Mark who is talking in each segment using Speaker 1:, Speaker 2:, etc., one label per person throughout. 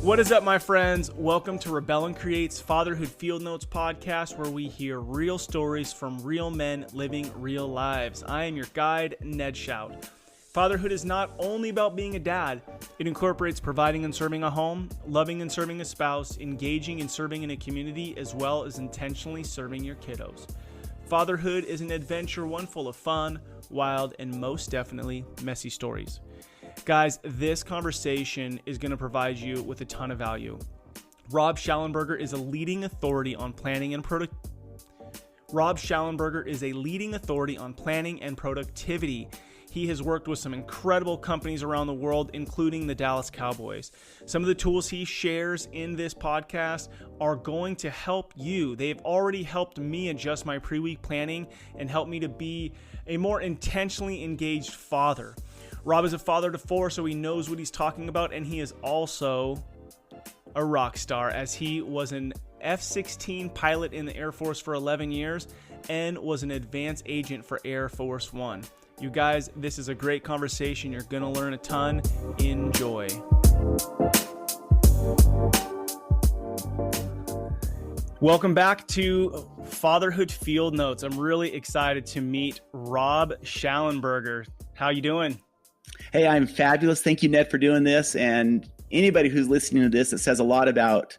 Speaker 1: What is up, my friends? Welcome to Rebel and Create's Fatherhood Field Notes podcast, where we hear real stories from real men living real lives. I am your guide, Ned Shout. Fatherhood is not only about being a dad. It incorporates providing and serving a home, loving and serving a spouse, engaging and serving in a community, as well as intentionally serving your kiddos. Fatherhood is an adventure, one full of fun, wild, and most definitely messy stories. Guys, this conversation is going to provide you with a ton of value. Shallenberger is a leading authority on planning and productivity. He has worked with some incredible companies around the world, including the Dallas Cowboys. Some of the tools he shares in this podcast are going to help you. They've already helped me adjust my pre-week planning and help me to be a more intentionally engaged father. Rob is a father to four, so he knows what he's talking about, and he is also a rock star, as he was an F-16 pilot in the Airforce for 11 years and was an advanced agent for Airforce 1. You guys, this is a great conversation. You're going to learn a ton. Enjoy. Welcome back to Fatherhood Field Notes. I'm really excited to meet Rob Shallenberger. How you doing?
Speaker 2: Hey, I'm fabulous. Thank you, Ned, for doing this. And anybody who's listening to this, it says a lot about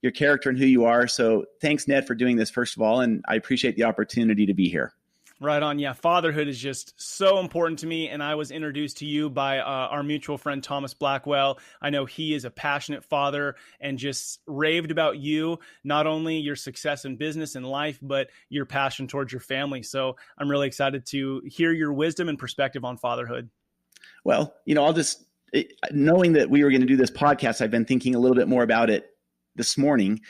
Speaker 2: your character and who you are. So thanks, Ned, for doing this, first of all. And I appreciate the opportunity to be here.
Speaker 1: Right on. Yeah, fatherhood is just so important to me. And I was introduced to you by our mutual friend, Thomas Blackwell. I know he is a passionate father and just raved about you, not only your success in business and life, but your passion towards your family. So I'm really excited to hear your wisdom and perspective on fatherhood.
Speaker 2: Well, knowing that we were going to do this podcast, I've been thinking a little bit more about it this morning.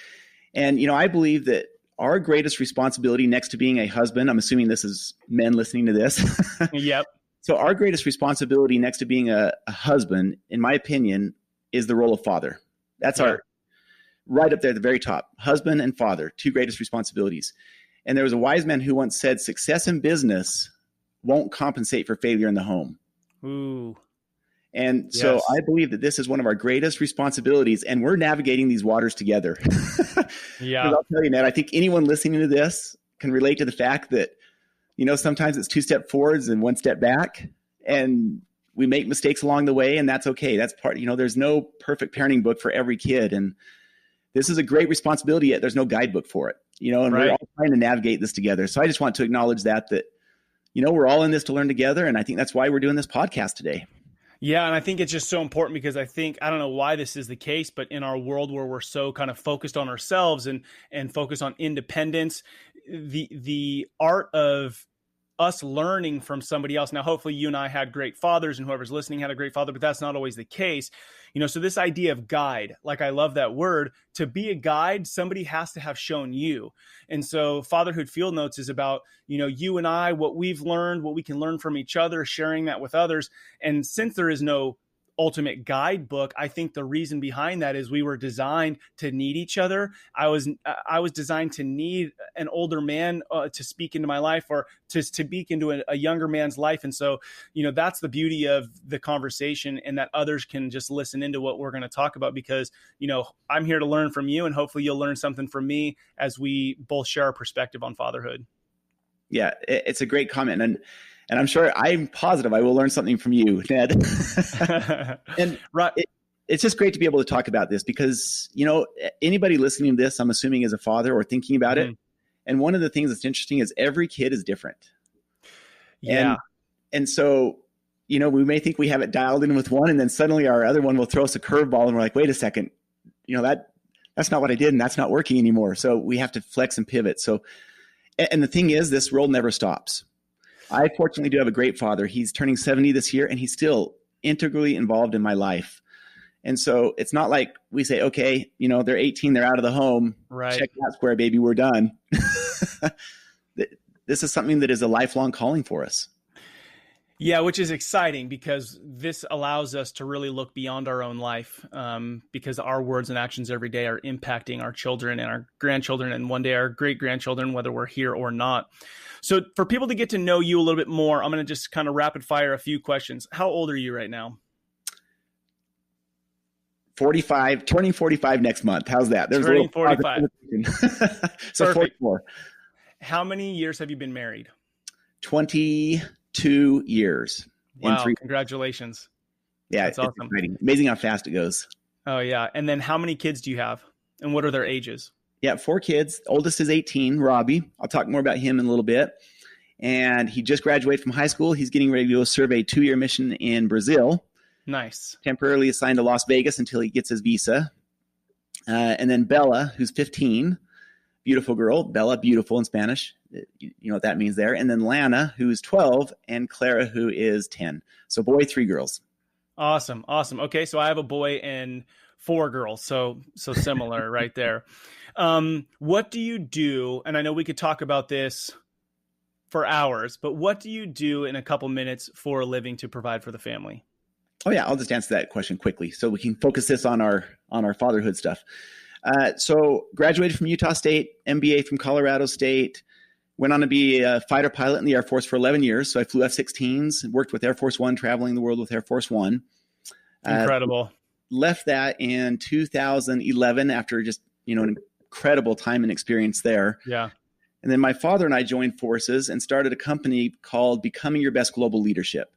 Speaker 2: And, I believe that our greatest responsibility next to being a husband, I'm assuming this is men listening to this.
Speaker 1: Yep.
Speaker 2: So our greatest responsibility next to being a husband, in my opinion, is the role of father. That's our right up there at the very top. Husband and father, two greatest responsibilities. And there was a wise man who once said, success in business won't compensate for failure in the home.
Speaker 1: Ooh.
Speaker 2: And so I believe that this is one of our greatest responsibilities, and we're navigating these waters together.
Speaker 1: Yeah.
Speaker 2: I'll tell you, Ned, I think anyone listening to this can relate to the fact that, sometimes it's 2 steps forwards and 1 step back, and we make mistakes along the way, and that's okay. That's part, there's no perfect parenting book for every kid. And this is a great responsibility, yet there's no guidebook for it, and we're all trying to navigate this together. So I just want to acknowledge that we're all in this to learn together. And I think that's why we're doing this podcast today.
Speaker 1: Yeah. And I think it's just so important because I don't know why this is the case, but in our world where we're so kind of focused on ourselves and focused on independence, the art of us learning from somebody else. Now, hopefully you and I had great fathers, and whoever's listening had a great father, but that's not always the case. So this idea of guide, I love that word. To be a guide, somebody has to have shown you. And so Fatherhood Field Notes is about, you and I, what we've learned, what we can learn from each other, sharing that with others. And since there is no ultimate guidebook, I think the reason behind that is we were designed to need each other. I was designed to need an older man to speak into my life, or to speak into a younger man's life. And so, that's the beauty of the conversation, and that others can just listen into what we're going to talk about, because, I'm here to learn from you, and hopefully you'll learn something from me as we both share our perspective on fatherhood.
Speaker 2: Yeah, it's a great comment. And I'm positive I will learn something from you, Ned. And it's just great to be able to talk about this because, anybody listening to this, I'm assuming, is a father or thinking about it. And one of the things that's interesting is every kid is different.
Speaker 1: Yeah.
Speaker 2: And so, we may think we have it dialed in with one, and then suddenly our other one will throw us a curveball, and we're like, wait a second, that's not what I did, and that's not working anymore. So we have to flex and pivot. So, and the thing is, this world never stops. I fortunately do have a great father. He's turning 70 this year, and he's still integrally involved in my life. And so it's not like we say, okay, they're 18, they're out of the home.
Speaker 1: Right.
Speaker 2: Check that square, baby, we're done. This is something that is a lifelong calling for us.
Speaker 1: Yeah, which is exciting because this allows us to really look beyond our own life, because our words and actions every day are impacting our children and our grandchildren, and one day our great-grandchildren, whether we're here or not. So for people to get to know you a little bit more, I'm going to just kind of rapid fire a few questions. How old are you right now?
Speaker 2: 45, turning 45 next month. How's that? There's
Speaker 1: Turning
Speaker 2: a little
Speaker 1: 45.
Speaker 2: So
Speaker 1: Perfect.
Speaker 2: 44.
Speaker 1: How many years have you been married?
Speaker 2: 22 years.
Speaker 1: Wow. Congratulations.
Speaker 2: Yeah.
Speaker 1: That's awesome.
Speaker 2: Exciting. Amazing how fast it goes.
Speaker 1: Oh yeah. And then how many kids do you have and what are their ages?
Speaker 2: Yeah. 4 kids. Oldest is 18, Robbie. I'll talk more about him in a little bit. And he just graduated from high school. He's getting ready to go serve a 2-year mission in Brazil.
Speaker 1: Nice.
Speaker 2: Temporarily assigned to Las Vegas until he gets his visa. And then Bella, who's 15, beautiful girl. Bella, beautiful in Spanish. You know what that means there. And then Lana, who's 12, and Clara, who is 10. So boy, 3 girls.
Speaker 1: Awesome. Okay. So I have a boy and 4 girls. So similar right there. What do you do? And I know we could talk about this for hours, but what do you do in a couple minutes for a living to provide for the family?
Speaker 2: Oh yeah, I'll just answer that question quickly so we can focus this on our fatherhood stuff. So graduated from Utah State, MBA from Colorado State, went on to be a fighter pilot in the Air Force for 11 years. So I flew F-16s, worked with Air Force One, traveling the world with Air Force One.
Speaker 1: Incredible.
Speaker 2: Left that in 2011 after just, an incredible time and experience there.
Speaker 1: Yeah.
Speaker 2: And then my father and I joined forces and started a company called Becoming Your Best Global Leadership.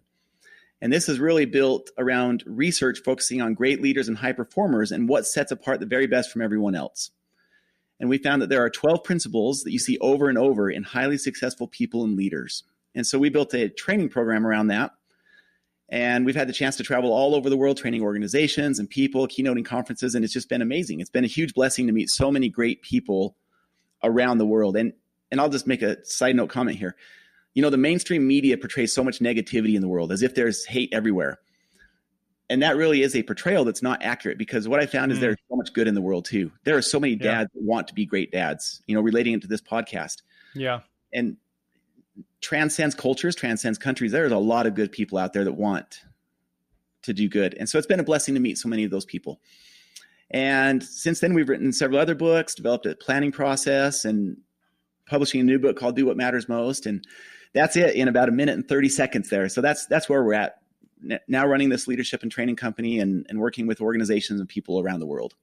Speaker 2: And this is really built around research focusing on great leaders and high performers and what sets apart the very best from everyone else. And we found that there are 12 principles that you see over and over in highly successful people and leaders. And so we built a training program around that. And we've had the chance to travel all over the world, training organizations and people, keynoting conferences, and it's just been amazing. It's been a huge blessing to meet so many great people around the world. And I'll just make a side note comment here. The mainstream media portrays so much negativity in the world as if there's hate everywhere. And that really is a portrayal that's not accurate because what I found is there's so much good in the world too. There are so many dads that want to be great dads, relating into this podcast.
Speaker 1: Yeah.
Speaker 2: And transcends cultures, transcends countries. There's a lot of good people out there that want to do good. And so it's been a blessing to meet so many of those people. And since then, we've written several other books, developed a planning process, and publishing a new book called Do What Matters Most. And that's it in about 1 minute and 30 seconds there. So that's where we're at now, running this leadership and training company and working with organizations and people around the world.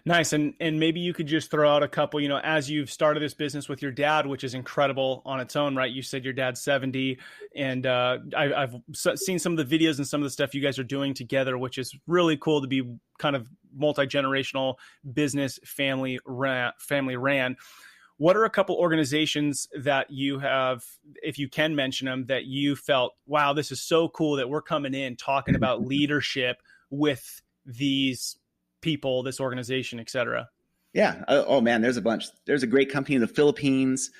Speaker 1: Nice. And maybe you could just throw out a couple, as you've started this business with your dad, which is incredible on its own, right? You said your dad's 70 and I've seen some of the videos and some of the stuff you guys are doing together, which is really cool to be kind of multi-generational business family ran. What are a couple organizations that you have, if you can mention them, that you felt, wow, this is so cool that we're coming in talking about leadership with these people, this organization, et cetera?
Speaker 2: Yeah. Oh man, there's a bunch. There's a great company in the Philippines.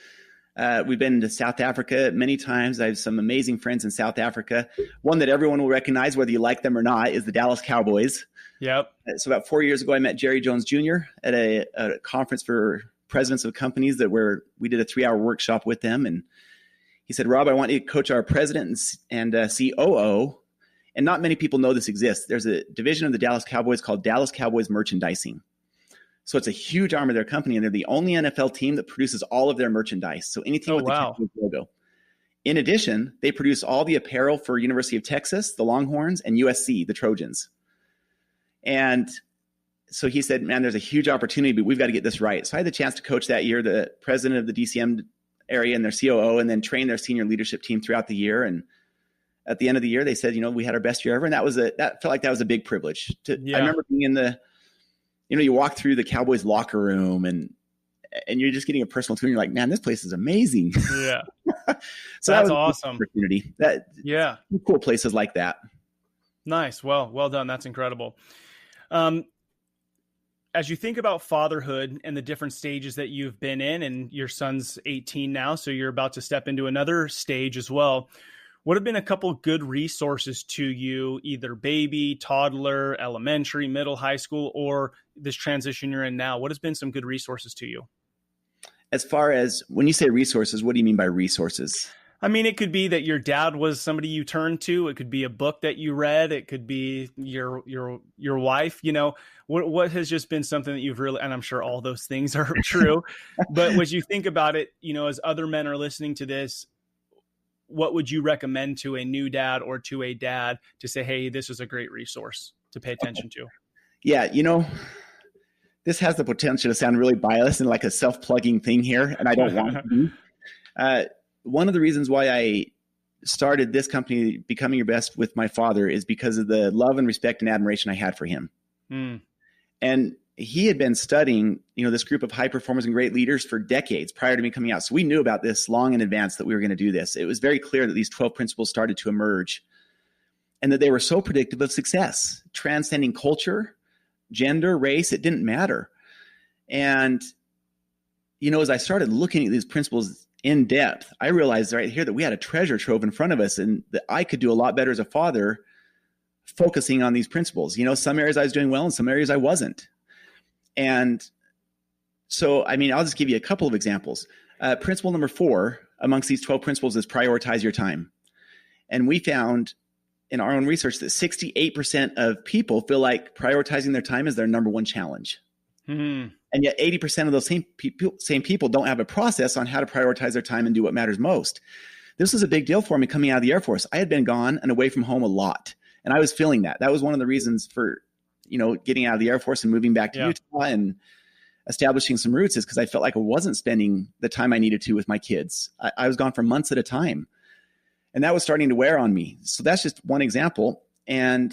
Speaker 2: We've been to South Africa many times. I have some amazing friends in South Africa. One that everyone will recognize, whether you like them or not, is the Dallas Cowboys.
Speaker 1: Yep.
Speaker 2: So about 4 years ago, I met Jerry Jones Jr. at a conference for presidents of companies we did a 3-hour workshop with them. And he said, Rob, I want you to coach our president and COO. And not many people know this exists. There's a division of the Dallas Cowboys called Dallas Cowboys Merchandising. So it's a huge arm of their company, and they're the only NFL team that produces all of their merchandise. So anything with the Cowboys logo. In addition, they produce all the apparel for University of Texas, the Longhorns, and USC, the Trojans. And so he said, man, there's a huge opportunity, but we've got to get this right. So I had the chance to coach that year the president of the DCM area and their COO, and then train their senior leadership team throughout the year. And at the end of the year, they said, we had our best year ever. And that felt like that was a big privilege. I remember being in you walk through the Cowboys locker room and you're just getting a personal tour. And you're like, man, this place is amazing.
Speaker 1: Yeah.
Speaker 2: So
Speaker 1: that's awesome.
Speaker 2: Opportunity. Cool places like that.
Speaker 1: Nice. Well done. That's incredible. As you think about fatherhood and the different stages that you've been in, and your son's 18 now, so you're about to step into another stage as well. What have been a couple good resources to you, either baby, toddler, elementary, middle, high school, or this transition you're in now? What has been some good resources to you?
Speaker 2: As far as when you say resources, what do you mean by resources?
Speaker 1: I mean, it could be that your dad was somebody you turned to. It could be a book that you read. It could be your wife. What has just been something that you've really, and I'm sure all those things are true, but as you think about it, as other men are listening to this, what would you recommend to a new dad or to a dad to say, hey, this is a great resource to pay attention to?
Speaker 2: Yeah, this has the potential to sound really biased and like a self-plugging thing here, and I don't want to be. One of the reasons why I started this company, Becoming Your Best with my father, is because of the love and respect and admiration I had for him. And he had been studying, this group of high performers and great leaders for decades prior to me coming out. So we knew about this long in advance that we were going to do this. It was very clear that these 12 principles started to emerge and that they were so predictive of success, transcending culture, gender, race. It didn't matter. And, as I started looking at these principles in depth, I realized right here that we had a treasure trove in front of us and that I could do a lot better as a father focusing on these principles. Some areas I was doing well and some areas I wasn't. And so, I'll just give you a couple of examples. Principle number 4 amongst these 12 principles is prioritize your time. And we found in our own research that 68% of people feel like prioritizing their time is their number one challenge. And yet 80% of those same people don't have a process on how to prioritize their time and do what matters most. This was a big deal for me coming out of the Air Force. I had been gone and away from home a lot. And I was feeling that. That was one of the reasons for getting out of the Air Force and moving back to Utah and establishing some roots, is because I felt like I wasn't spending the time I needed to with my kids. I was gone for months at a time, and that was starting to wear on me. So that's just one example. And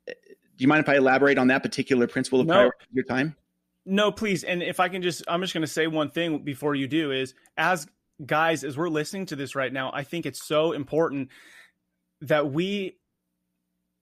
Speaker 2: do you mind if I elaborate on that particular principle of prioritize your time?
Speaker 1: No, please. And if I can I'm just going to say one thing before you do is, as guys, as we're listening to this right now, I think it's so important that we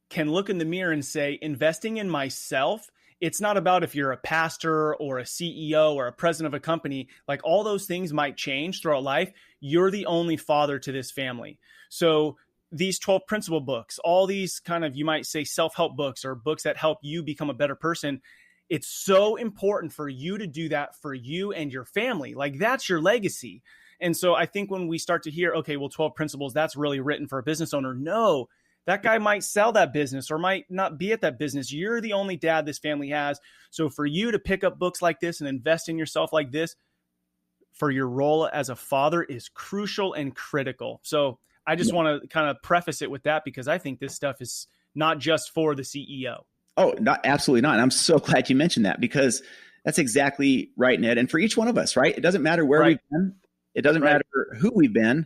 Speaker 1: can look in the mirror and say, investing in myself, it's not about if you're a pastor or a CEO or a president of a company, like all those things might change throughout life. You're the only father to this family. So these 12 principle books, all these kind of, you might say, self-help books or books that help you become a better person, it's so important for you to do that for you and your family. Like that's your legacy. And so I think when we start to hear, okay, well, 12 principles, that's really written for a business owner. No, that guy might sell that business or might not be at that business. You're the only dad this family has. So for you to pick up books like this and invest in yourself like this for your role as a father is crucial and critical. So I just want to kind of preface it with that, because I think this stuff is not just for the CEO.
Speaker 2: Oh, absolutely not. And I'm so glad you mentioned that, because that's exactly right, Ned. And for each one of us, right? It doesn't matter where we've been. It doesn't matter who we've been,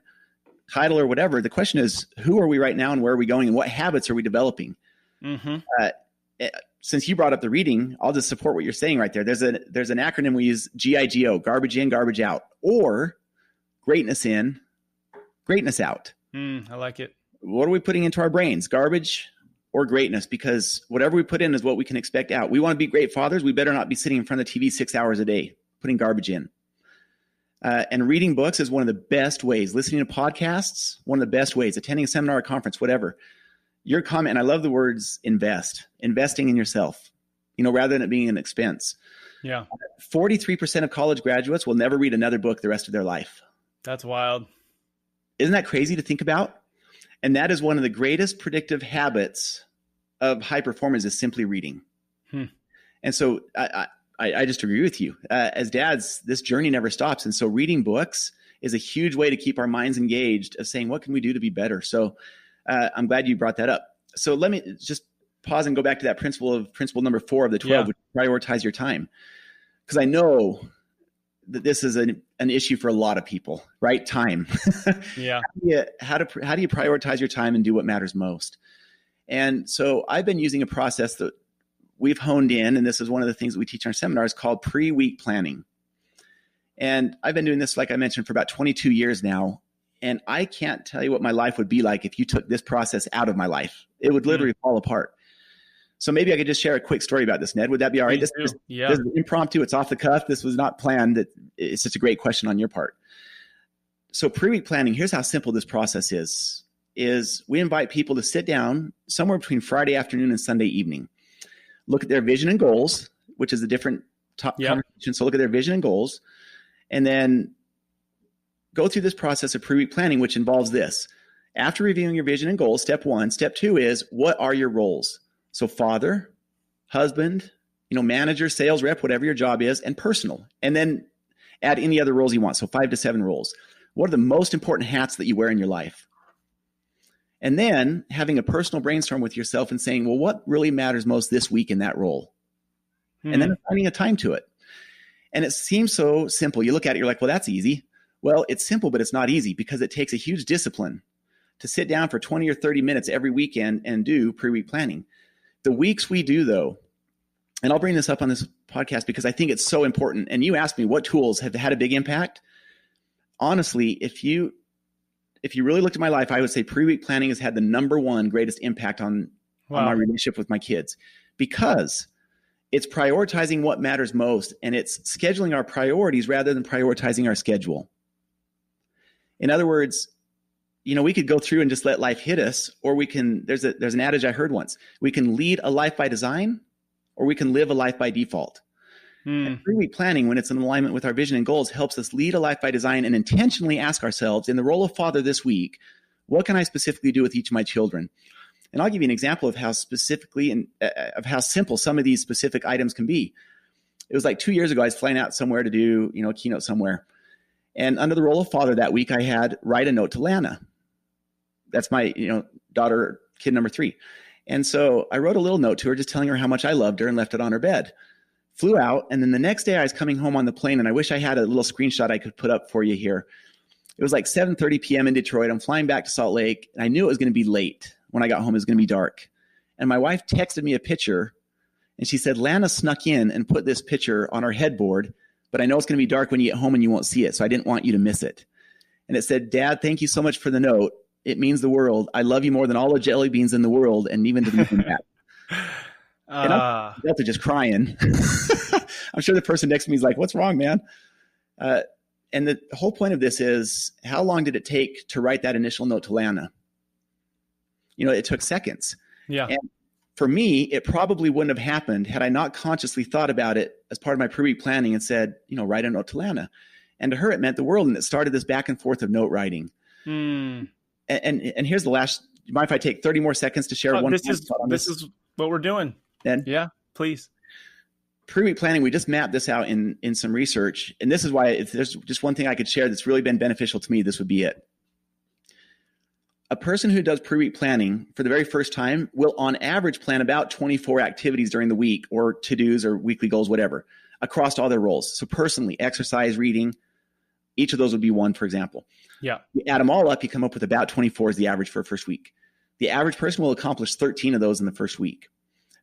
Speaker 2: title or whatever. The question is, who are we right now and where are we going and what habits are we developing? Since you brought up the reading, I'll just support what you're saying right there. There's an acronym we use, GIGO, garbage in, garbage out, or greatness in, greatness out.
Speaker 1: I like it.
Speaker 2: What are we putting into our brains? Garbage or greatness? Because whatever we put in is what we can expect out. We want to be great fathers. We better not be sitting in front of the TV 6 hours a day, putting garbage in. And reading books is one of the best ways. Listening to podcasts, one of the best ways. Attending a seminar, a conference, whatever. Your comment, and I love the words investing in yourself, rather than it being an expense.
Speaker 1: Yeah.
Speaker 2: 43% of college graduates will never read another book the rest of their life.
Speaker 1: That's wild. Isn't
Speaker 2: that crazy to think about? And that is one of the greatest predictive habits of high performance, is simply reading. And so I just agree with you. As dads, this journey never stops. And so reading books is a huge way to keep our minds engaged, of saying, what can we do to be better? So I'm glad you brought that up. So let me just pause and go back to that principle number 4 of the 12, which is prioritize your time. Because I know that this is an issue for a lot of people, right? Time.
Speaker 1: Yeah.
Speaker 2: How do you prioritize your time and do what matters most? And so I've been using a process that we've honed in, and this is one of the things that we teach in our seminars, called pre-week planning. And I've been doing this, like I mentioned, for about 22 years now. And I can't tell you what my life would be like if you took this process out of my life. It would literally fall apart. So maybe I could just share a quick story about this, Ned. Would that be all right? This is impromptu. It's off the cuff. This was not planned. It's just a great question on your part. So pre-week planning, here's how simple this process is we invite people to sit down somewhere between Friday afternoon and Sunday evening. Look at their vision and goals, which is a different conversation. So look at their vision and goals, and then go through this process of pre-week planning, which involves this. After reviewing your vision and goals, step 1. Step 2 is, what are your roles? So father, husband, manager, sales rep, whatever your job is, and personal. And then add any other roles you want. So 5 to 7 roles. What are the most important hats that you wear in your life? And then having a personal brainstorm with yourself and saying, well, what really matters most this week in that role? and then assigning a time to it. And it seems so simple. You look at it, you're like, well, that's easy. Well, it's simple, but it's not easy because it takes a huge discipline to sit down for 20 or 30 minutes every weekend and do pre-week planning. The weeks we do, though, and I'll bring this up on this podcast because I think it's so important. And you asked me what tools have had a big impact. Honestly, if you really looked at my life, I would say pre-week planning has had the number one greatest impact on my relationship with my kids, because it's prioritizing what matters most, and it's scheduling our priorities rather than prioritizing our schedule. In other words, we could go through and just let life hit us, or we can, there's an adage I heard once, we can lead a life by design, or we can live a life by default. And pre-week planning, when it's in alignment with our vision and goals, helps us lead a life by design and intentionally ask ourselves, in the role of father this week, what can I specifically do with each of my children? And I'll give you an example of how specifically and of how simple some of these specific items can be. It was like 2 years ago, I was flying out somewhere to do, a keynote somewhere. And under the role of father that week, I had write a note to Lana. That's my, daughter, kid number 3. And so I wrote a little note to her, just telling her how much I loved her, and left it on her bed. Flew out. And then the next day I was coming home on the plane, and I wish I had a little screenshot I could put up for you here. It was like 7:30 p.m. in Detroit. I'm flying back to Salt Lake, and I knew it was going to be late. When I got home, it was going to be dark. And my wife texted me a picture, and she said, Lana snuck in and put this picture on our headboard, but I know it's going to be dark when you get home and you won't see it, so I didn't want you to miss it. And it said, Dad, thank you so much for the note. It means the world. I love you more than all the jelly beans in the world, and even that. And I'm about to just crying. I'm sure the person next to me is like, what's wrong, man? And the whole point of this is, how long did it take to write that initial note to Lana? It took seconds.
Speaker 1: Yeah.
Speaker 2: And for me, it probably wouldn't have happened had I not consciously thought about it as part of my pre-week planning and said, write a note to Lana. And to her, it meant the world. And it started this back and forth of note writing. And here's the last. Do you mind if I take 30 more seconds to share one?
Speaker 1: This is what we're doing.
Speaker 2: Then?
Speaker 1: Yeah, please.
Speaker 2: Pre-week planning, we just mapped this out in some research. And this is why, if there's just one thing I could share that's really been beneficial to me, this would be it. A person who does pre-week planning for the very first time will, on average, plan about 24 activities during the week, or to-dos or weekly goals, whatever, across all their roles. So personally, exercise, reading, each of those would be one, for example.
Speaker 1: Yeah.
Speaker 2: You add them all up, you come up with about 24 is the average for a first week. The average person will accomplish 13 of those in the first week.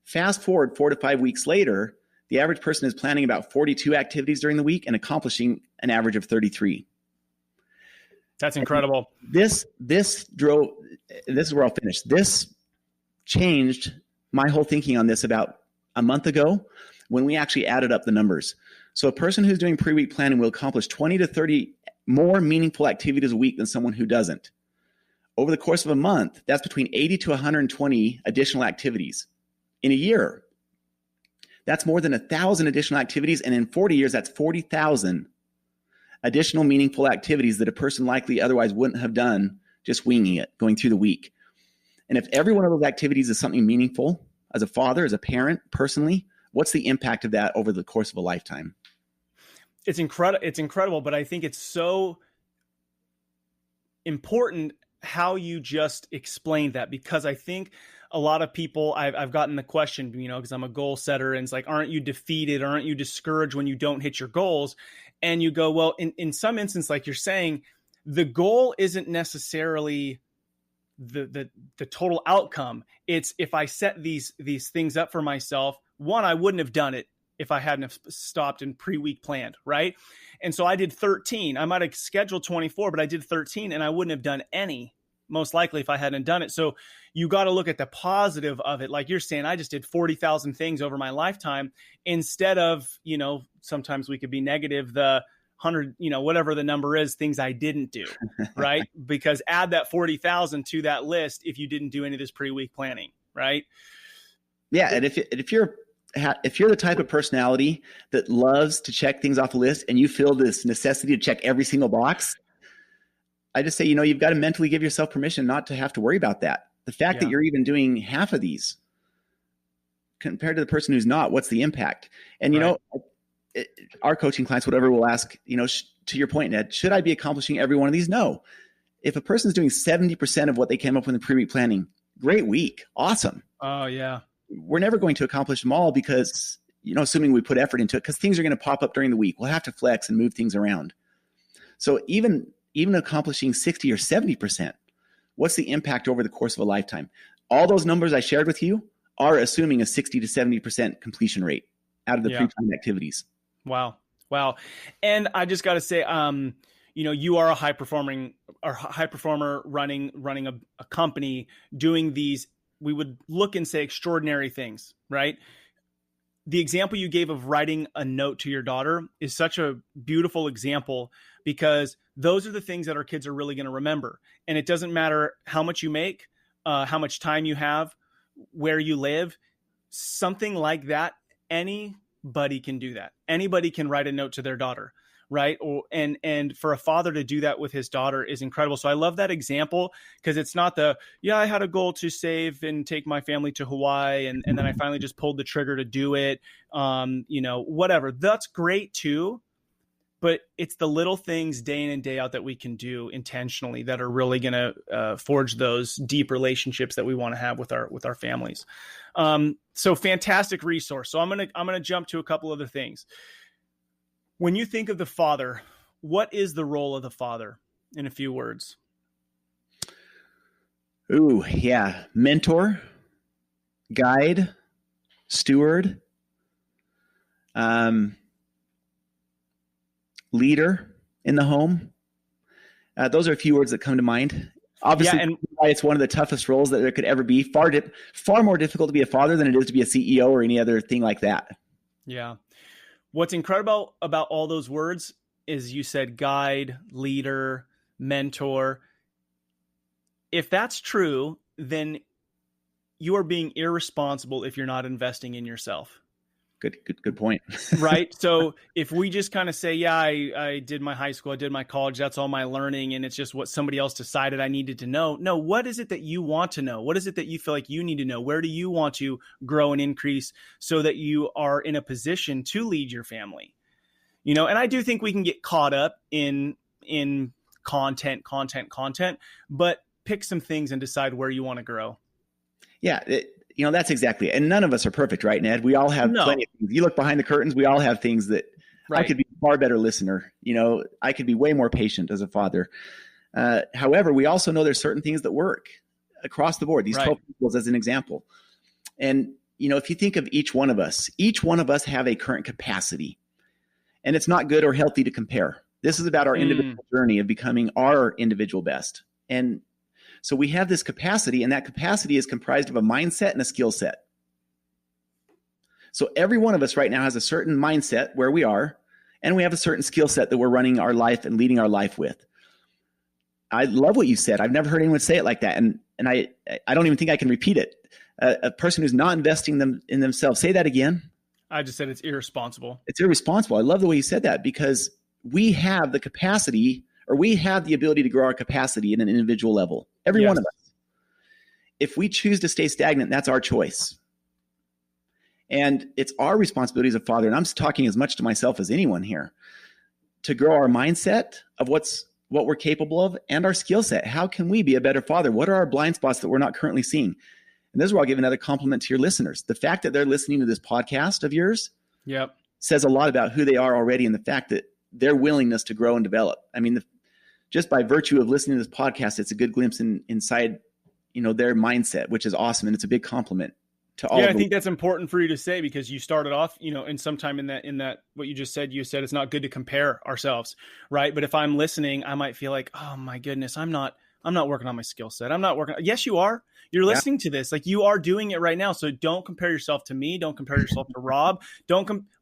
Speaker 2: Fast forward 4 to 5 weeks later, the average person is planning about 42 activities during the week and accomplishing an average of 33.
Speaker 1: That's incredible.
Speaker 2: This is where I'll finish. This changed my whole thinking on this about a month ago when we actually added up the numbers. So a person who's doing pre-week planning will accomplish 20 to 30 more meaningful activities a week than someone who doesn't. Over the course of a month, that's between 80 to 120 additional activities. In a year, that's more than 1,000 additional activities. And in 40 years, that's 40,000 additional meaningful activities that a person likely otherwise wouldn't have done just winging it, going through the week. And if every one of those activities is something meaningful, as a father, as a parent, personally, what's the impact of that over the course of a lifetime?
Speaker 1: It's incredible, but I think it's so important how you just explained that, because I think a lot of people, I've gotten the question, because I'm a goal setter, and it's like, aren't you defeated? Aren't you discouraged when you don't hit your goals? And you go, well, in some instance, like you're saying, the goal isn't necessarily the total outcome. It's, if I set these things up for myself, one, I wouldn't have done it if I hadn't have stopped and pre-week planned, right? And so I did 13. I might have scheduled 24, but I did 13, and I wouldn't have done any, most likely, if I hadn't done it. So you got to look at the positive of it. Like you're saying, I just did 40,000 things over my lifetime, instead of, sometimes we could be negative, the 100, whatever the number is, things I didn't do, right? Because add that 40,000 to that list if you didn't do any of this pre-week planning, right?
Speaker 2: Yeah. And if you're the type of personality that loves to check things off a list, and you feel this necessity to check every single box, I just say, you've got to mentally give yourself permission not to have to worry about that. The fact that you're even doing half of these compared to the person who's not, what's the impact? And, our coaching clients, whatever, will ask, to your point, Ned, should I be accomplishing every one of these? No. If a person's doing 70% of what they came up with in pre-week planning, great week. Awesome.
Speaker 1: Oh, yeah.
Speaker 2: We're never going to accomplish them all because, assuming we put effort into it, because things are going to pop up during the week. We'll have to flex and move things around. So even accomplishing 60 or 70%, what's the impact over the course of a lifetime? All those numbers I shared with you are assuming a 60 to 70% completion rate out of the pre-planned activities.
Speaker 1: Wow. And I just got to say, you are a high performer running a company, doing these, we would look and say, extraordinary things, right? The example you gave of writing a note to your daughter is such a beautiful example, because those are the things that our kids are really going to remember. And it doesn't matter how much you make, how much time you have, where you live, something like that. Anybody can do that. Anybody can write a note to their daughter, right? And for a father to do that with his daughter is incredible. So I love that example, because it's not I had a goal to save and take my family to Hawaii, and then I finally just pulled the trigger to do it. Whatever. That's great too. But it's the little things day in and day out that we can do intentionally that are really going to forge those deep relationships that we want to have with our families. So fantastic resource. So I'm gonna jump to a couple other things. When you think of the father, what is the role of the father in a few words?
Speaker 2: Ooh, yeah. Mentor, guide, steward, leader in the home. Those are a few words that come to mind. Obviously, and it's one of the toughest roles that there could ever be. Far more difficult to be a father than it is to be a CEO or any other thing like that.
Speaker 1: Yeah. What's incredible about all those words is you said guide, leader, mentor. If that's true, then you are being irresponsible if you're not investing in yourself.
Speaker 2: Good point.
Speaker 1: Right. So if we just kind of say, I did my high school, I did my college, that's all my learning, and it's just what somebody else decided I needed to know. No, what is it that you want to know? What is it that you feel like you need to know? Where do you want to grow and increase so that you are in a position to lead your family? And I do think we can get caught up in content, but pick some things and decide where you want to grow.
Speaker 2: Yeah. That's exactly it. And none of us are perfect, right, Ned? We all have plenty of things. You look behind the curtains, we all have things that I could be a far better listener. I could be way more patient as a father. However, we also know there's certain things that work across the board. These 12 principles as an example. And, if you think of each one of us have a current capacity. And it's not good or healthy to compare. This is about our individual journey of becoming our individual best. And so we have this capacity, and that capacity is comprised of a mindset and a skill set. So every one of us right now has a certain mindset where we are, and we have a certain skill set that we're running our life and leading our life with. I love what you said. I've never heard anyone say it like that. And I don't even think I can repeat it. A person who's not investing in themselves. Say that again.
Speaker 1: I just said it's irresponsible.
Speaker 2: It's irresponsible. I love the way you said that, because we have the capacity, or we have the ability to grow our capacity at an individual level. Every one of us. If we choose to stay stagnant, that's our choice. And it's our responsibility as a father, and I'm talking as much to myself as anyone here, to grow our mindset of what we're capable of and our skill set. How can we be a better father? What are our blind spots that we're not currently seeing? And this is where I'll give another compliment to your listeners. The fact that they're listening to this podcast of yours says a lot about who they are already, and the fact that their willingness to grow and develop. I mean, just by virtue of listening to this podcast, it's a good glimpse inside, their mindset, which is awesome. And it's a big compliment to all. Yeah,
Speaker 1: I think that's important for you to say, because you started off, and sometime in that, what you just said, it's not good to compare ourselves. Right. But if I'm listening, I might feel like, oh my goodness, I'm not working on my skill set. I'm not working. Yes, you are. You're listening to this. Like, you are doing it right now. So don't compare yourself to me. Don't compare yourself to Rob.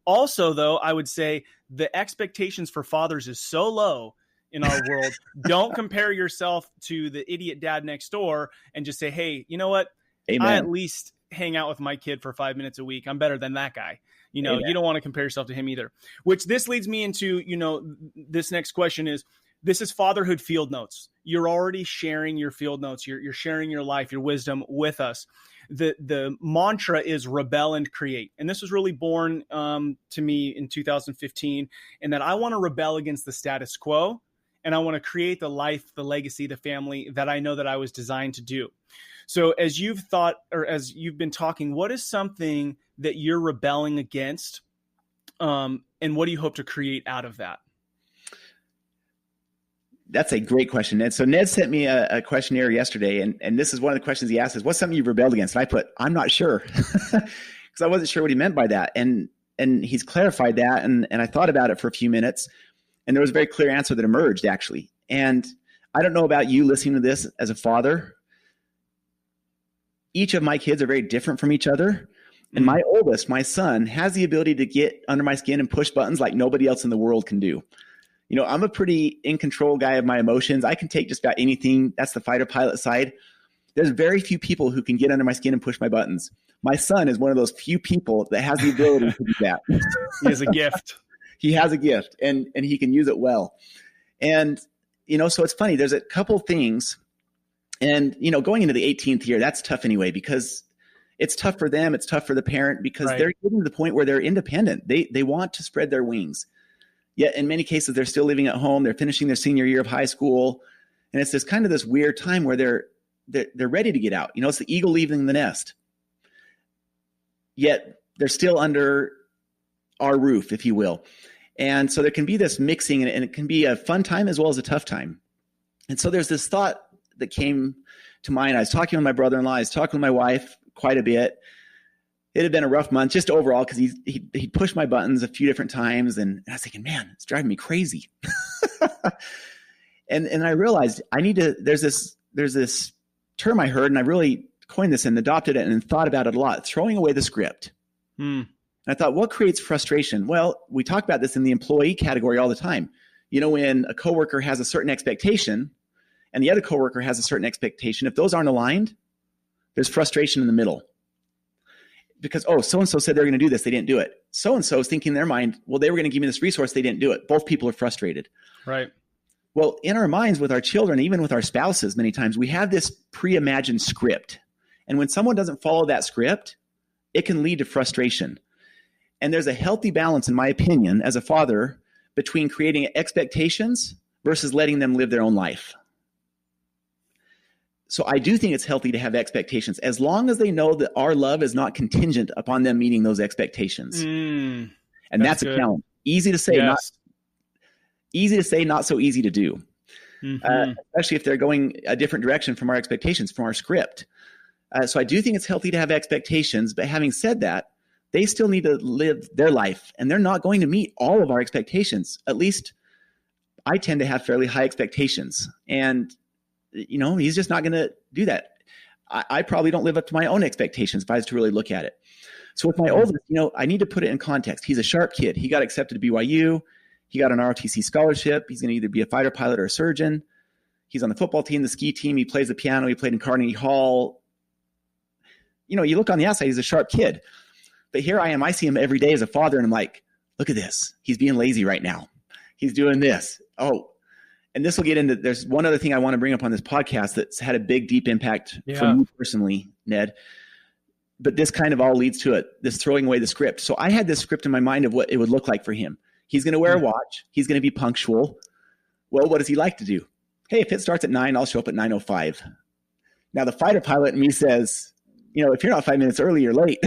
Speaker 1: Also, though, I would say the expectations for fathers is so low in our world. Don't compare yourself to the idiot dad next door and just say, hey, you know what?
Speaker 2: Amen.
Speaker 1: I at least hang out with my kid for 5 minutes a week. I'm better than that guy. Amen. You don't want to compare yourself to him either, which this leads me into, this next question is, this is Fatherhood Field Notes. You're already sharing your field notes. You're sharing your life, your wisdom with us. The mantra is rebel and create. And this was really born to me in 2015, and that I want to rebel against the status quo, and I want to create the life, the legacy, the family that I know that I was designed to do. So as you've thought, or as you've been talking, what is something that you're rebelling against? And what do you hope to create out of that?
Speaker 2: That's a great question, Ned. So Ned sent me a questionnaire yesterday, and this is one of the questions he asked is, what's something you've rebelled against? And I put, I'm not sure, because I wasn't sure what he meant by that. And he's clarified that, and I thought about it for a few minutes, and there was a very clear answer that emerged, actually. And I don't know about you listening to this as a father. Each of my kids are very different from each other. And my oldest, my son, has the ability to get under my skin and push buttons like nobody else in the world can do. You know, I'm a pretty in control guy of my emotions. I can take just about anything. That's the fighter pilot side. There's very few people who can get under my skin and push my buttons. My son is one of those few people that has the ability to do that.
Speaker 1: He has a gift.
Speaker 2: He has a gift, and he can use it well. And, you know, so it's funny. There's a couple things. And, you know, going into the 18th year, that's tough anyway, because it's tough for them. It's tough for the parent, because they're getting to the point where they're independent. They want to spread their wings. Yet in many cases, they're still living at home. They're finishing their senior year of high school. And it's this kind of this weird time where they're ready to get out. You know, it's the eagle leaving the nest. Yet they're still under our roof, if you will. And so there can be this mixing, and it can be a fun time as well as a tough time. And so there's this thought that came to mind. I was talking with my brother-in-law. I was talking with my wife quite a bit. It had been a rough month just overall, because he pushed my buttons a few different times. And I was thinking, man, it's driving me crazy. and I realized I need to, there's this term I heard, and I really coined this and adopted it and thought about it a lot: throwing away the script. And I thought, what creates frustration? Well, we talk about this in the employee category all the time. You know, when a coworker has a certain expectation and the other coworker has a certain expectation, if those aren't aligned, there's frustration in the middle. Because, oh, so-and-so said they're going to do this, they didn't do it. So-and-so is thinking in their mind, well, they were going to give me this resource, they didn't do it. Both people are frustrated.
Speaker 1: Right.
Speaker 2: Well, in our minds with our children, even with our spouses, many times we have this pre-imagined script. And when someone doesn't follow that script, it can lead to frustration. And there's a healthy balance, in my opinion, as a father, between creating expectations versus letting them live their own life. So I do think it's healthy to have expectations, as long as they know that our love is not contingent upon them meeting those expectations. And that's a challenge. Easy to say, not so easy to do. Especially if they're going a different direction from our expectations, from our script. So I do think it's healthy to have expectations, but having said that, they still need to live their life, and they're not going to meet all of our expectations. At least I tend to have fairly high expectations, and you know, he's just not going to do that. I probably don't live up to my own expectations if I was to really look at it. So with my oldest, you know, I need to put it in context. He's a sharp kid. He got accepted to BYU. He got an ROTC scholarship. He's going to either be a fighter pilot or a surgeon. He's on the football team, the ski team. He plays the piano. He played in Carnegie Hall. You know, you look on the outside, he's a sharp kid. But here I am. I see him every day as a father, and I'm like, look at this. He's being lazy right now. He's doing this. Oh, and this will get into, there's one other thing I want to bring up on this podcast that's had a big, deep impact for me personally, Ned. But this kind of all leads to it, this throwing away the script. So I had this script in my mind of what it would look like for him. He's going to wear a watch. He's going to be punctual. Well, what does he like to do? Hey, if it starts at 9, I'll show up at 9:05. Now the fighter pilot in me says, you know, if you're not 5 minutes early, you're late.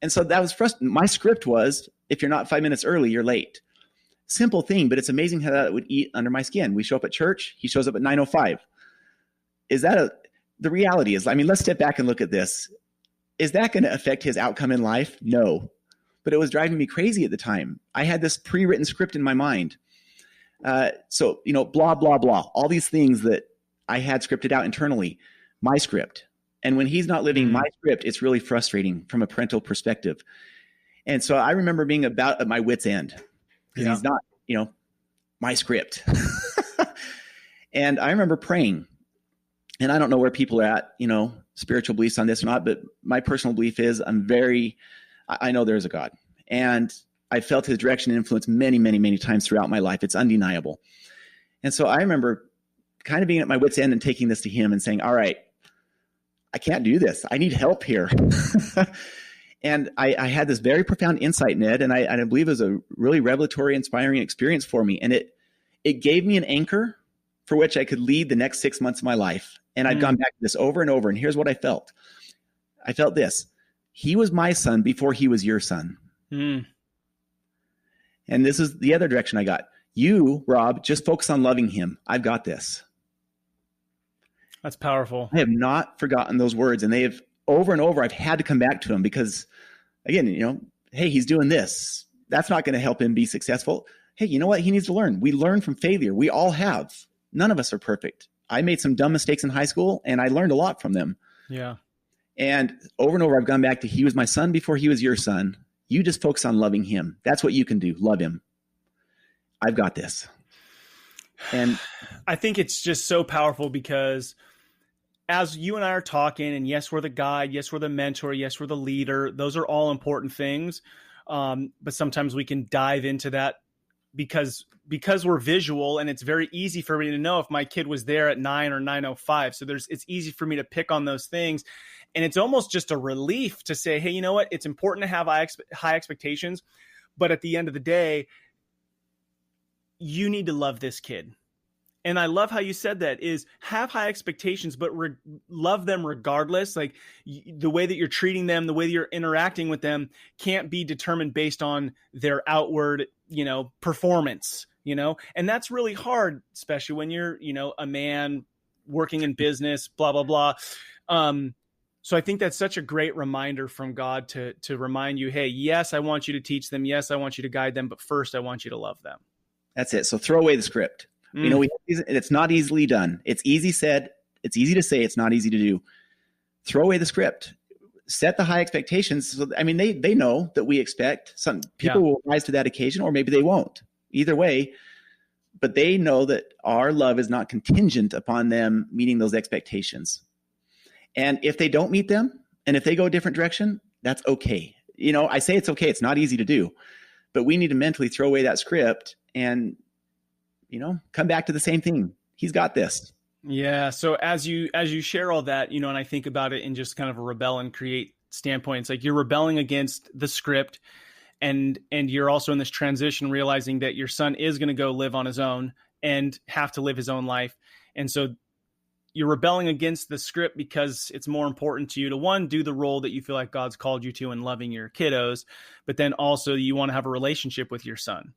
Speaker 2: And so that was frustrating. My script was, if you're not 5 minutes early, you're late. Simple thing, but it's amazing how that would eat under my skin. We show up at church. He shows up at 9:05. Is that the reality is, I mean, let's step back and look at this. Is that going to affect his outcome in life? No, but it was driving me crazy at the time. I had this pre-written script in my mind. So, you know, blah, blah, blah, all these things that I had scripted out internally, my script. And when he's not living my script, it's really frustrating from a parental perspective. And so I remember being about at my wit's end. Because he's not, you know, my script. And I remember praying, and I don't know where people are at, you know, spiritual beliefs on this or not, but my personal belief is I know there's a God, and I felt his direction and influence many, many, many times throughout my life. It's undeniable. And so I remember kind of being at my wit's end and taking this to him and saying, all right, I can't do this. I need help here. And I had this very profound insight, Ned, and I believe it was a really revelatory, inspiring experience for me. And it gave me an anchor for which I could lead the next 6 months of my life. And I've gone back to this over and over. And here's what I felt. I felt this. He was my son before he was your son. And this is the other direction I got. You, Rob, just focus on loving him. I've got this.
Speaker 1: That's powerful.
Speaker 2: I have not forgotten those words. And they have over and over, I've had to come back to him because, again, hey, he's doing this. That's not going to help him be successful. Hey, you know what? He needs to learn. We learn from failure. We all have. None of us are perfect. I made some dumb mistakes in high school and I learned a lot from them.
Speaker 1: Yeah.
Speaker 2: And over, I've gone back to, he was my son before he was your son. You just focus on loving him. That's what you can do. Love him. I've got this. And
Speaker 1: I think it's just so powerful because as you and I are talking, and yes, we're the guide, yes, we're the mentor, yes, we're the leader. Those are all important things. But sometimes we can dive into that because we're visual, and it's very easy for me to know if my kid was there at 9 or 9:05. So it's easy for me to pick on those things. And it's almost just a relief to say, hey, you know what? It's important to have high expectations. But at the end of the day, you need to love this kid. And I love how you said that is have high expectations, but love them regardless. Like the way that you're treating them, the way that you're interacting with them can't be determined based on their outward, performance, and that's really hard, especially when you're, a man working in business, blah, blah, blah. So I think that's such a great reminder from God to remind you, hey, yes, I want you to teach them. Yes, I want you to guide them, but first I want you to love them.
Speaker 2: That's it. So throw away the script. It's not easily done. It's easy said. It's easy to say. It's not easy to do. Throw away the script. Set the high expectations. So, they know that we expect some people will rise to that occasion, or maybe they won't. Either way, but they know that our love is not contingent upon them meeting those expectations. And if they don't meet them, and if they go a different direction, that's okay. I say it's okay. It's not easy to do, but we need to mentally throw away that script and come back to the same thing. He's got this.
Speaker 1: Yeah. So as you share all that, and I think about it in just kind of a rebel and create standpoint, it's like you're rebelling against the script, and you're also in this transition, realizing that your son is going to go live on his own and have to live his own life. And so you're rebelling against the script because it's more important to you to, one, do the role that you feel like God's called you to in loving your kiddos, but then also you want to have a relationship with your son.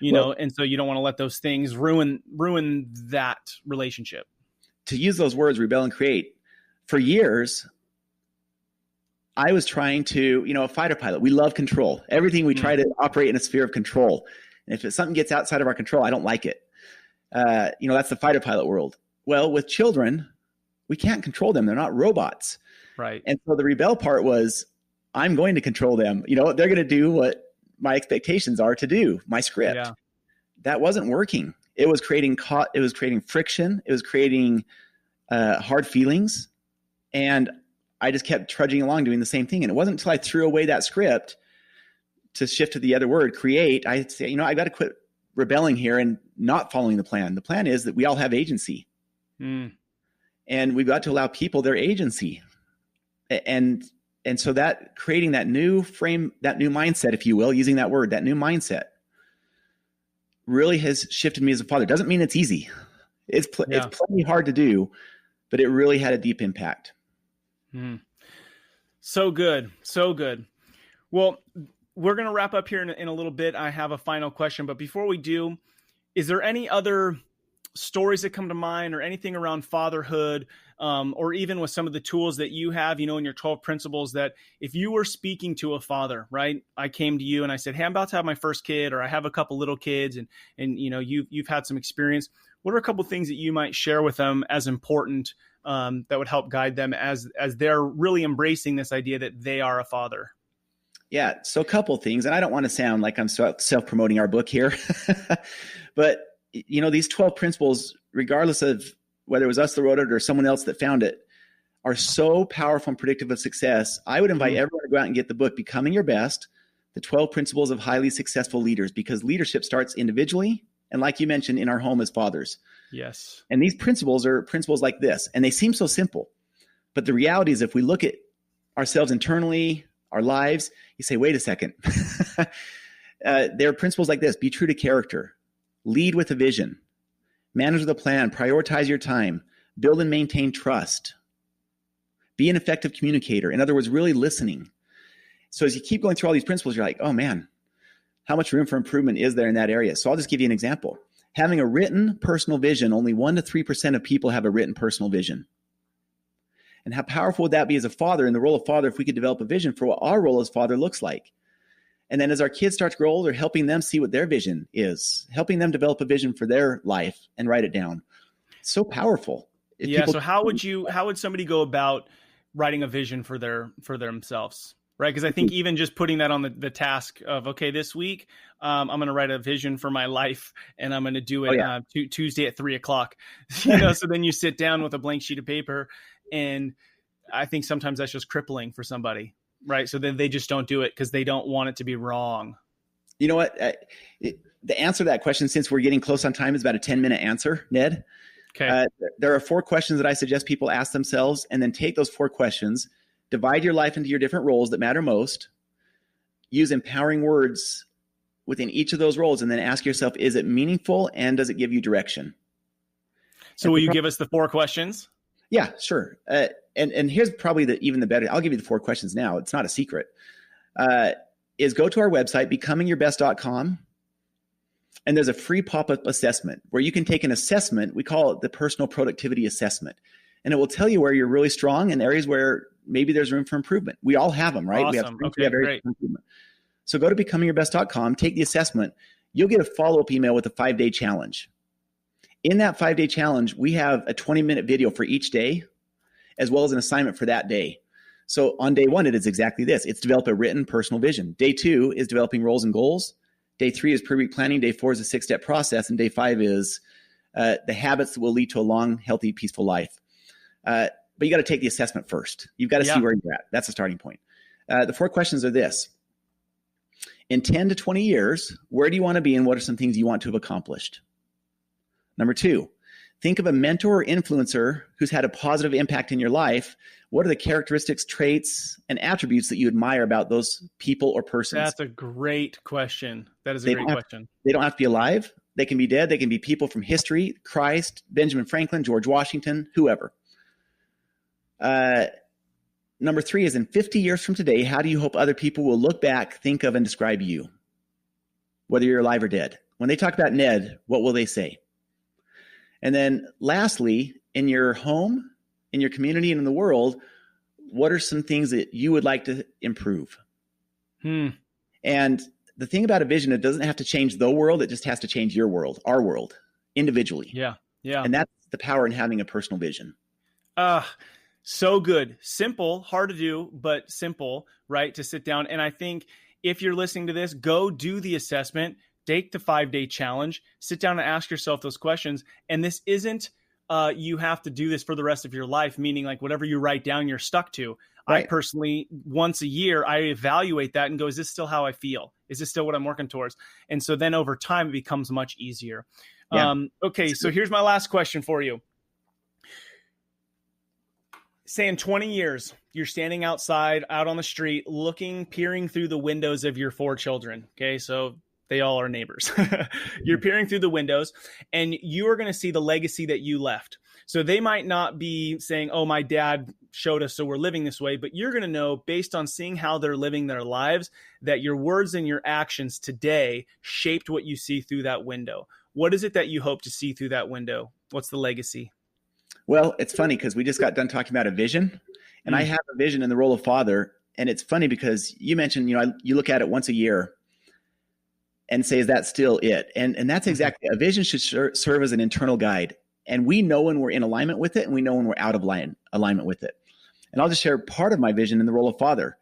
Speaker 1: And so you don't want to let those things ruin that relationship.
Speaker 2: To use those words, rebel and create, for years, I was trying to, a fighter pilot, we love control. Everything we try to operate in a sphere of control. And if something gets outside of our control, I don't like it. That's the fighter pilot world. Well, with children, we can't control them. They're not robots.
Speaker 1: Right.
Speaker 2: And so the rebel part was, I'm going to control them. They're going to do what my expectations are to do, my script. Yeah. That wasn't working. It was creating friction. It was creating hard feelings. And I just kept trudging along doing the same thing. And it wasn't until I threw away that script to shift to the other word, create, I say, I got to quit rebelling here and not following the plan. The plan is that we all have agency. And we've got to allow people their agency. And so that creating that new frame, that new mindset, if you will, using that word, that new mindset really has shifted me as a father. Doesn't mean it's easy. It's plenty hard to do, but it really had a deep impact.
Speaker 1: So good. So good. Well, we're going to wrap up here in a little bit. I have a final question, but before we do, is there any other stories that come to mind or anything around fatherhood, or even with some of the tools that you have, in your 12 principles, that if you were speaking to a father, right? I came to you and I said, hey, I'm about to have my first kid, or I have a couple little kids, and you've had some experience. What are a couple things that you might share with them as important, that would help guide them as they're really embracing this idea that they are a father?
Speaker 2: Yeah. So a couple things, and I don't want to sound like I'm self-promoting our book here, but these 12 principles, regardless of whether it was us that wrote it or someone else that found it, are so powerful and predictive of success. I would invite everyone to go out and get the book, Becoming Your Best, the 12 Principles of Highly Successful Leaders, because leadership starts individually. And like you mentioned, in our home as fathers.
Speaker 1: Yes.
Speaker 2: And these principles are principles like this, and they seem so simple. But the reality is, if we look at ourselves internally, our lives, you say, wait a second. There are principles like this: be true to character, lead with a vision, manage the plan, prioritize your time, build and maintain trust, be an effective communicator. In other words, really listening. So as you keep going through all these principles, you're like, oh man, how much room for improvement is there in that area? So I'll just give you an example. Having a written personal vision, only 1 to 3% of people have a written personal vision. And how powerful would that be as a father, in the role of father, if we could develop a vision for what our role as father looks like? And then as our kids start to grow older, helping them see what their vision is, helping them develop a vision for their life and write it down. It's so powerful.
Speaker 1: So how would somebody go about writing a vision for themselves? Right. Because I think even just putting that on the task of, okay, this week, I'm going to write a vision for my life and I'm going to do it Tuesday at 3:00, so then you sit down with a blank sheet of paper. And I think sometimes that's just crippling for somebody. Right. So then they just don't do it because they don't want it to be wrong.
Speaker 2: You know what? The answer to that question, since we're getting close on time, is about a 10-minute answer, Ned.
Speaker 1: Okay.
Speaker 2: There are 4 questions that I suggest people ask themselves, and then take those 4 questions, divide your life into your different roles that matter most, use empowering words within each of those roles, and then ask yourself, is it meaningful and does it give you direction?
Speaker 1: So will you give us the 4 questions?
Speaker 2: Yeah, sure. And here's probably even the better. I'll give you the 4 questions now. It's not a secret. Is go to our website, becomingyourbest.com. And there's a free pop-up assessment where you can take an assessment. We call it the personal productivity assessment. And it will tell you where you're really strong and areas where maybe there's room for improvement. We all have them, right?
Speaker 1: Awesome.
Speaker 2: We have areas for improvement. So go to becomingyourbest.com, take the assessment. You'll get a follow-up email with a 5-day challenge. In that 5-day challenge, we have a 20-minute video for each day, as well as an assignment for that day. So on day 1, it is exactly this. It's develop a written personal vision. Day 2 is developing roles and goals. Day 3 is per-week planning. Day 4 is a 6-step process. And day 5 is the habits that will lead to a long, healthy, peaceful life. But you got to take the assessment first. You've got to see where you're at. That's the starting point. The 4 questions are this. In 10 to 20 years, where do you want to be and what are some things you want to have accomplished? Number 2, think of a mentor or influencer who's had a positive impact in your life. What are the characteristics, traits, and attributes that you admire about those people or persons?
Speaker 1: That's a great question. That is a great question.
Speaker 2: They don't have to be alive. They can be dead. They can be people from history, Christ, Benjamin Franklin, George Washington, whoever. Number 3 is in 50 years from today, how do you hope other people will look back, think of, and describe you, whether you're alive or dead? When they talk about Ned, what will they say? And then lastly, in your home, in your community, and in the world, what are some things that you would like to improve? And the thing about a vision, it doesn't have to change the world. It just has to change your world, our world, individually.
Speaker 1: Yeah.
Speaker 2: And that's the power in having a personal vision.
Speaker 1: So good. Simple, hard to do, but simple, right? To sit down. And I think if you're listening to this, go do the assessment. Take the 5-day challenge, sit down and ask yourself those questions. And this isn't, you have to do this for the rest of your life, meaning like whatever you write down, you're stuck to. Right. I personally, once a year, I evaluate that and go, is this still how I feel? Is this still what I'm working towards? And so then over time, it becomes much easier. Yeah. Okay, so here's my last question for you. Say in 20 years, you're standing outside, out on the street, peering through the windows of your 4 children. Okay, so they all are neighbors. You're peering through the windows and you are going to see the legacy that you left. So they might not be saying, oh, my dad showed us, so we're living this way. But you're going to know based on seeing how they're living their lives, that your words and your actions today shaped what you see through that window. What is it that you hope to see through that window? What's the legacy?
Speaker 2: Well, it's funny because we just got done talking about a vision. And I have a vision in the role of father. And it's funny because you mentioned, you look at it once a year and say, is that still it? And that's exactly, a vision should serve as an internal guide. And we know when we're in alignment with it and we know when we're out of alignment with it. And I'll just share part of my vision in the role of father.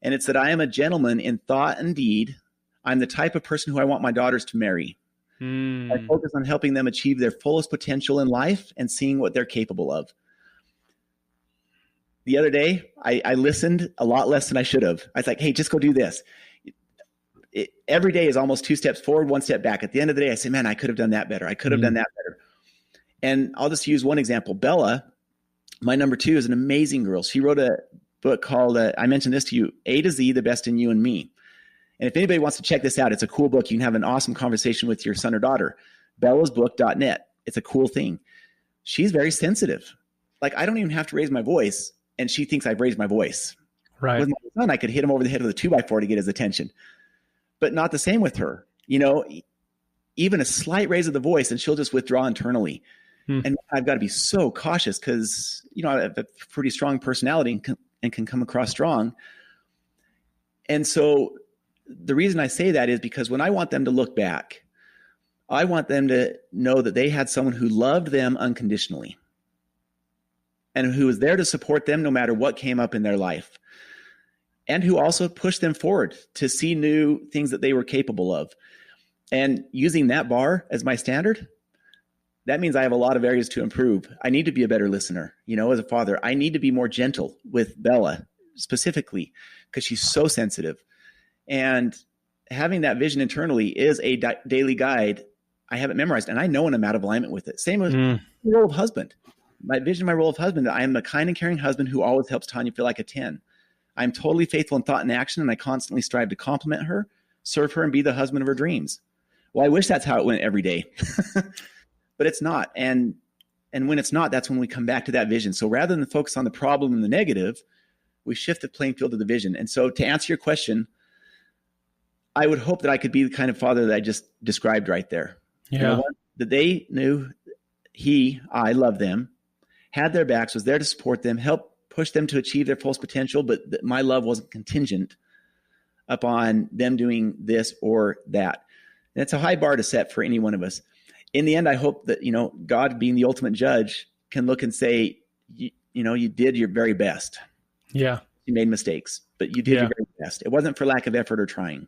Speaker 2: And it's that I am a gentleman in thought and deed. I'm the type of person who I want my daughters to marry. I focus on helping them achieve their fullest potential in life and seeing what they're capable of. The other day, I listened a lot less than I should have. I was like, hey, just go do this. Every day is almost 2 steps forward, 1 step back. At the end of the day, I say, man, I could have done that better. I could have done that better. And I'll just use one example. Bella, my number 2, is an amazing girl. She wrote a book called, I mentioned this to you, A to Z, The Best in You and Me. And if anybody wants to check this out, it's a cool book. You can have an awesome conversation with your son or daughter. bellasbook.net. it's a cool thing. She's very sensitive. Like, I don't even have to raise my voice, and she thinks I've raised my voice.
Speaker 1: Right.
Speaker 2: With my son, I could hit him over the head with a 2x4 to get his attention, but not the same with her. You know, even a slight raise of the voice and she'll just withdraw internally. And I've got to be so cautious because, you know, I have a pretty strong personality and can come across strong. And so the reason I say that is because when I want them to look back, I want them to know that they had someone who loved them unconditionally and who was there to support them no matter what came up in their life, and who also pushed them forward to see new things that they were capable of. And using that bar as my standard, that means I have a lot of areas to improve. I need to be a better listener. You know, as a father, I need to be more gentle with Bella specifically because she's so sensitive. And having that vision internally is a daily guide. I have it memorized, and I know when I'm out of alignment with it. Same with the role of husband. My vision, my role of husband, I am a kind and caring husband who always helps Tanya feel like a 10. I'm totally faithful in thought and action, and I constantly strive to compliment her, serve her, and be the husband of her dreams. Well, I wish that's how it went every day, but it's not. And when it's not, that's when we come back to that vision. So rather than focus on the problem and the negative, we shift the playing field to the vision. And so to answer your question, I would hope that I could be the kind of father that I just described right there.
Speaker 1: Yeah.
Speaker 2: You know, that they knew I loved them, had their backs, was there to support them, help push them to achieve their fullest potential, but that my love wasn't contingent upon them doing this or that. And it's a high bar to set for any one of us. In the end, I hope that, you know, God being the ultimate judge can look and say, you know, you did your very best.
Speaker 1: Yeah.
Speaker 2: You made mistakes, but you did your very best. It wasn't for lack of effort or trying.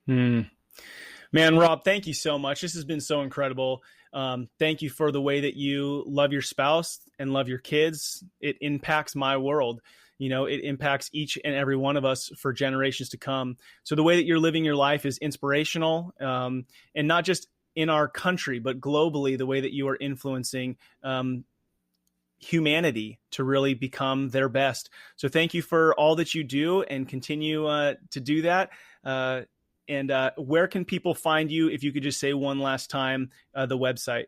Speaker 1: Man, Rob, thank you so much. This has been so incredible. Thank you for the way that you love your spouse and love your kids. It impacts my world. You know, it impacts each and every one of us for generations to come. So the way that you're living your life is inspirational, and not just in our country, but globally, the way that you are influencing humanity to really become their best. So thank you for all that you do, and continue to do that. And where can people find you? If you could just say one last time, the website.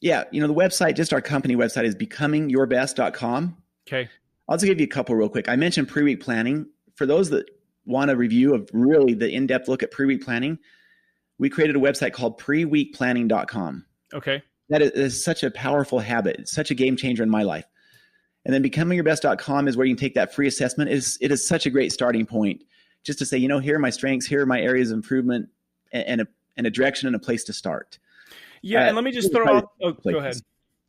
Speaker 2: Yeah. You know, the website, just our company website, is becomingyourbest.com.
Speaker 1: Okay.
Speaker 2: I'll just give you a couple real quick. I mentioned pre-week planning. For those that want a review of really the in-depth look at pre-week planning, we created a website called preweekplanning.com.
Speaker 1: Okay.
Speaker 2: That is such a powerful habit. It's such a game changer in my life. And then becomingyourbest.com is where you can take that free assessment. It is such a great starting point just to say, you know, here are my strengths, here are my areas of improvement, and a direction and a place to start.
Speaker 1: Yeah. And let me just throw out, go ahead.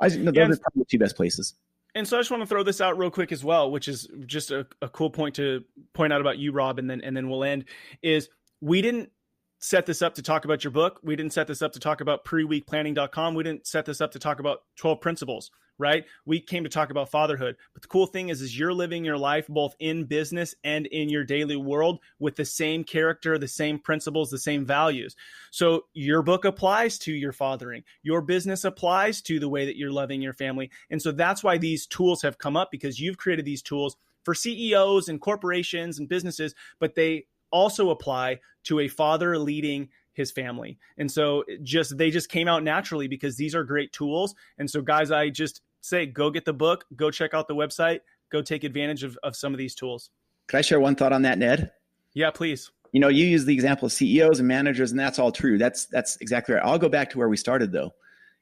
Speaker 2: Those are probably the two best places.
Speaker 1: And so I just want to throw this out real quick as well, which is just a cool point to point out about you, Rob, and then we'll end, is we didn't set this up to talk about your book. We didn't set this up to talk about preweekplanning.com. We didn't set this up to talk about 12 principles, right? We came to talk about fatherhood. But the cool thing is you're living your life both in business and in your daily world with the same character, the same principles, the same values. So your book applies to your fathering. Your business applies to the way that you're loving your family. And so that's why these tools have come up, because you've created these tools for CEOs and corporations and businesses, but they also apply to a father leading his family. And so they just came out naturally because these are great tools. And so guys, I just say, go get the book, go check out the website, go take advantage of some of these tools.
Speaker 2: Could I share one thought on that, Ned?
Speaker 1: Yeah, please.
Speaker 2: You know, you use the example of CEOs and managers, and that's all true. That's exactly right. I'll go back to where we started though.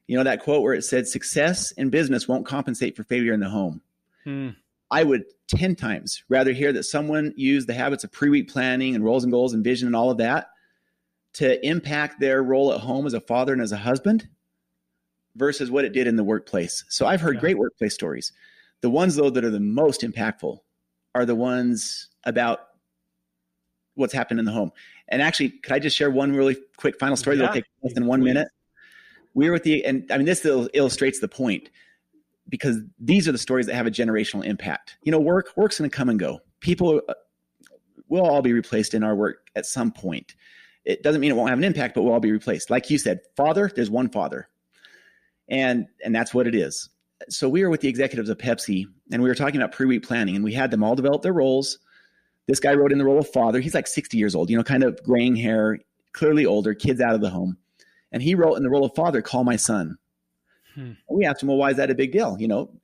Speaker 2: You know, that quote where it said, success in business won't compensate for failure in the home. I would 10 times rather hear that someone used the habits of pre-week planning and roles and goals and vision and all of that to impact their role at home as a father and as a husband versus what it did in the workplace. So I've heard great workplace stories. The ones, though, that are the most impactful are the ones about what's happened in the home. And actually, could I just share one really quick final story that'll take less than 1 minute? We were this illustrates the point, because these are the stories that have a generational impact. You know, work's going to come and go. People will all be replaced in our work at some point. It doesn't mean it won't have an impact, but we'll all be replaced. Like you said, father, there's one father. And that's what it is. So we were with the executives of Pepsi, and we were talking about pre-week planning, and we had them all develop their roles. This guy wrote in the role of father. He's like 60 years old, you know, kind of graying hair, clearly older, kids out of the home. And he wrote in the role of father, call my son. We asked him, well, why is that a big deal?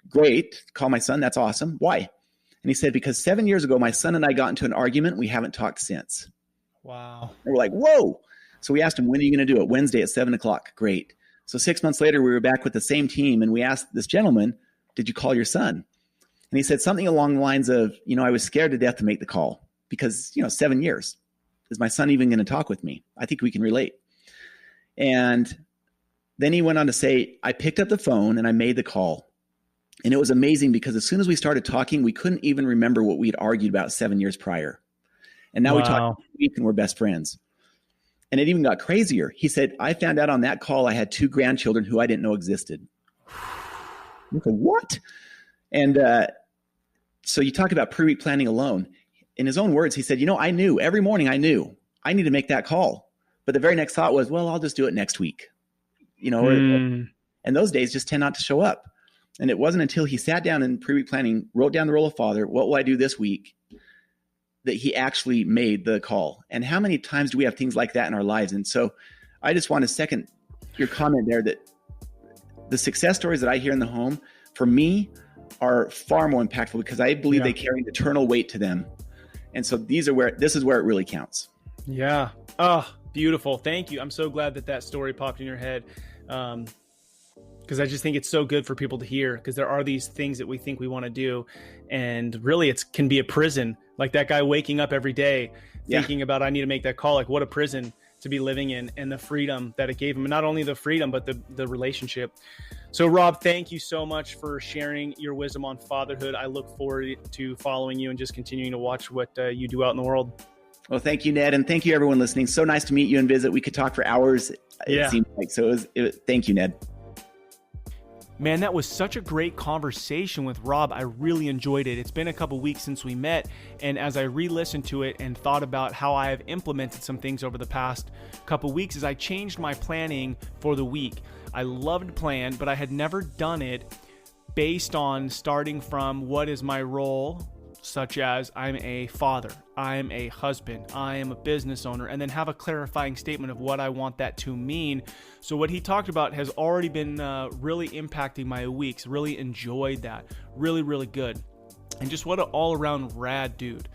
Speaker 2: Great. Call my son. That's awesome. Why? And he said, because 7 years ago, my son and I got into an argument. We haven't talked since.
Speaker 1: Wow.
Speaker 2: And we're like, whoa. So we asked him, when are you going to do it? Wednesday at 7:00. Great. So 6 months later, we were back with the same team. And we asked this gentleman, did you call your son? And he said something along the lines of, I was scared to death to make the call because, 7 years. Is my son even going to talk with me? I think we can relate. And then he went on to say, I picked up the phone and I made the call. And it was amazing because as soon as we started talking, we couldn't even remember what we had argued about 7 years prior. And now we talk every week and we're best friends. And it even got crazier. He said, I found out on that call I had 2 grandchildren who I didn't know existed. I said, what? And so you talk about pre-week planning alone. In his own words, he said, I knew every morning I knew I need to make that call. But the very next thought was, well, I'll just do it next week. And those days just tend not to show up. And it wasn't until he sat down in pre-week planning, wrote down the role of father, what will I do this week, that he actually made the call. And how many times do we have things like that in our lives? And so I just want to second your comment there that the success stories that I hear in the home, for me, are far more impactful because I believe they carry an eternal weight to them. And so this is where it really counts.
Speaker 1: Yeah. Oh, beautiful. Thank you. I'm so glad that story popped in your head. Because I just think it's so good for people to hear, because there are these things that we think we want to do. And really it can be a prison. Like that guy waking up every day thinking about, I need to make that call. Like what a prison to be living in, and the freedom that it gave him. And not only the freedom, but the relationship. So Rob, thank you so much for sharing your wisdom on fatherhood. I look forward to following you and just continuing to watch what you do out in the world.
Speaker 2: Well, thank you, Ned. And thank you, everyone listening. So nice to meet you and visit. We could talk for hours. It seemed like, so thank you, Ned.
Speaker 1: Man, that was such a great conversation with Rob. I really enjoyed it. It's been a couple weeks since we met, and as I re-listened to it and thought about how I have implemented some things over the past couple weeks, is I changed my planning for the week. I loved plan, but I had never done it based on starting from what is my role, such as I'm a father, I'm a husband, I am a business owner, and then have a clarifying statement of what I want that to mean. So what he talked about has already been really impacting my weeks. Really enjoyed that. Really, really good. And just what an all-around rad dude.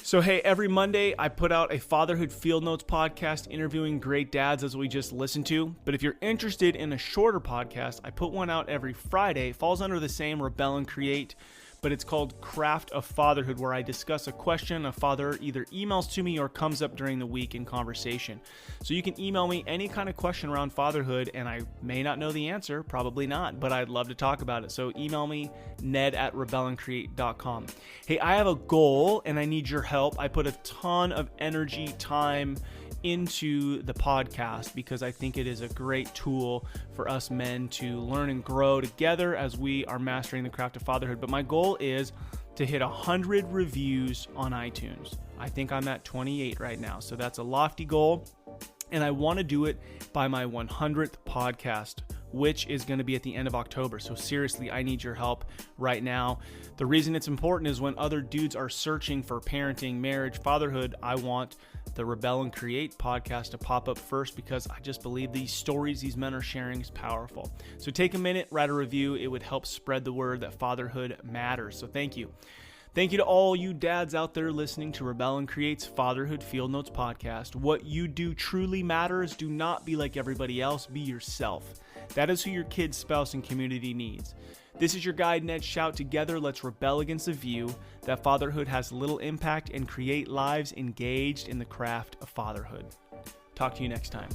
Speaker 1: So hey, every Monday I put out a Fatherhood Field Notes podcast interviewing great dads, as we just listened to. But if you're interested in a shorter podcast, I put one out every Friday. It falls under the same Rebel and Create, but it's called Craft of Fatherhood, where I discuss a question a father either emails to me or comes up during the week in conversation. So you can email me any kind of question around fatherhood, and I may not know the answer, probably not, but I'd love to talk about it. So email me, ned@rebelandcreate.com. Hey, I have a goal and I need your help. I put a ton of energy, time into the podcast because I think it is a great tool for us men to learn and grow together as we are mastering the craft of fatherhood. But my goal is to hit 100 reviews on iTunes. I think I'm at 28 right now, so that's a lofty goal, and I want to do it by my 100th podcast, which is going to be at the end of October. So seriously, I need your help right now. The reason it's important is when other dudes are searching for parenting, marriage, fatherhood, I want the Rebel and Create podcast to pop up first, because I just believe these stories these men are sharing is powerful. So take a minute, write a review. It would help spread the word that fatherhood matters. So thank you. Thank you to all you dads out there listening to Rebel and Create's Fatherhood Field Notes podcast. What you do truly matters. Do not be like everybody else. Be yourself. That is who your kids, spouse, and community needs. This is your guy, Ned Shout. Together, let's rebel against the view that fatherhood has little impact and create lives engaged in the craft of fatherhood. Talk to you next time.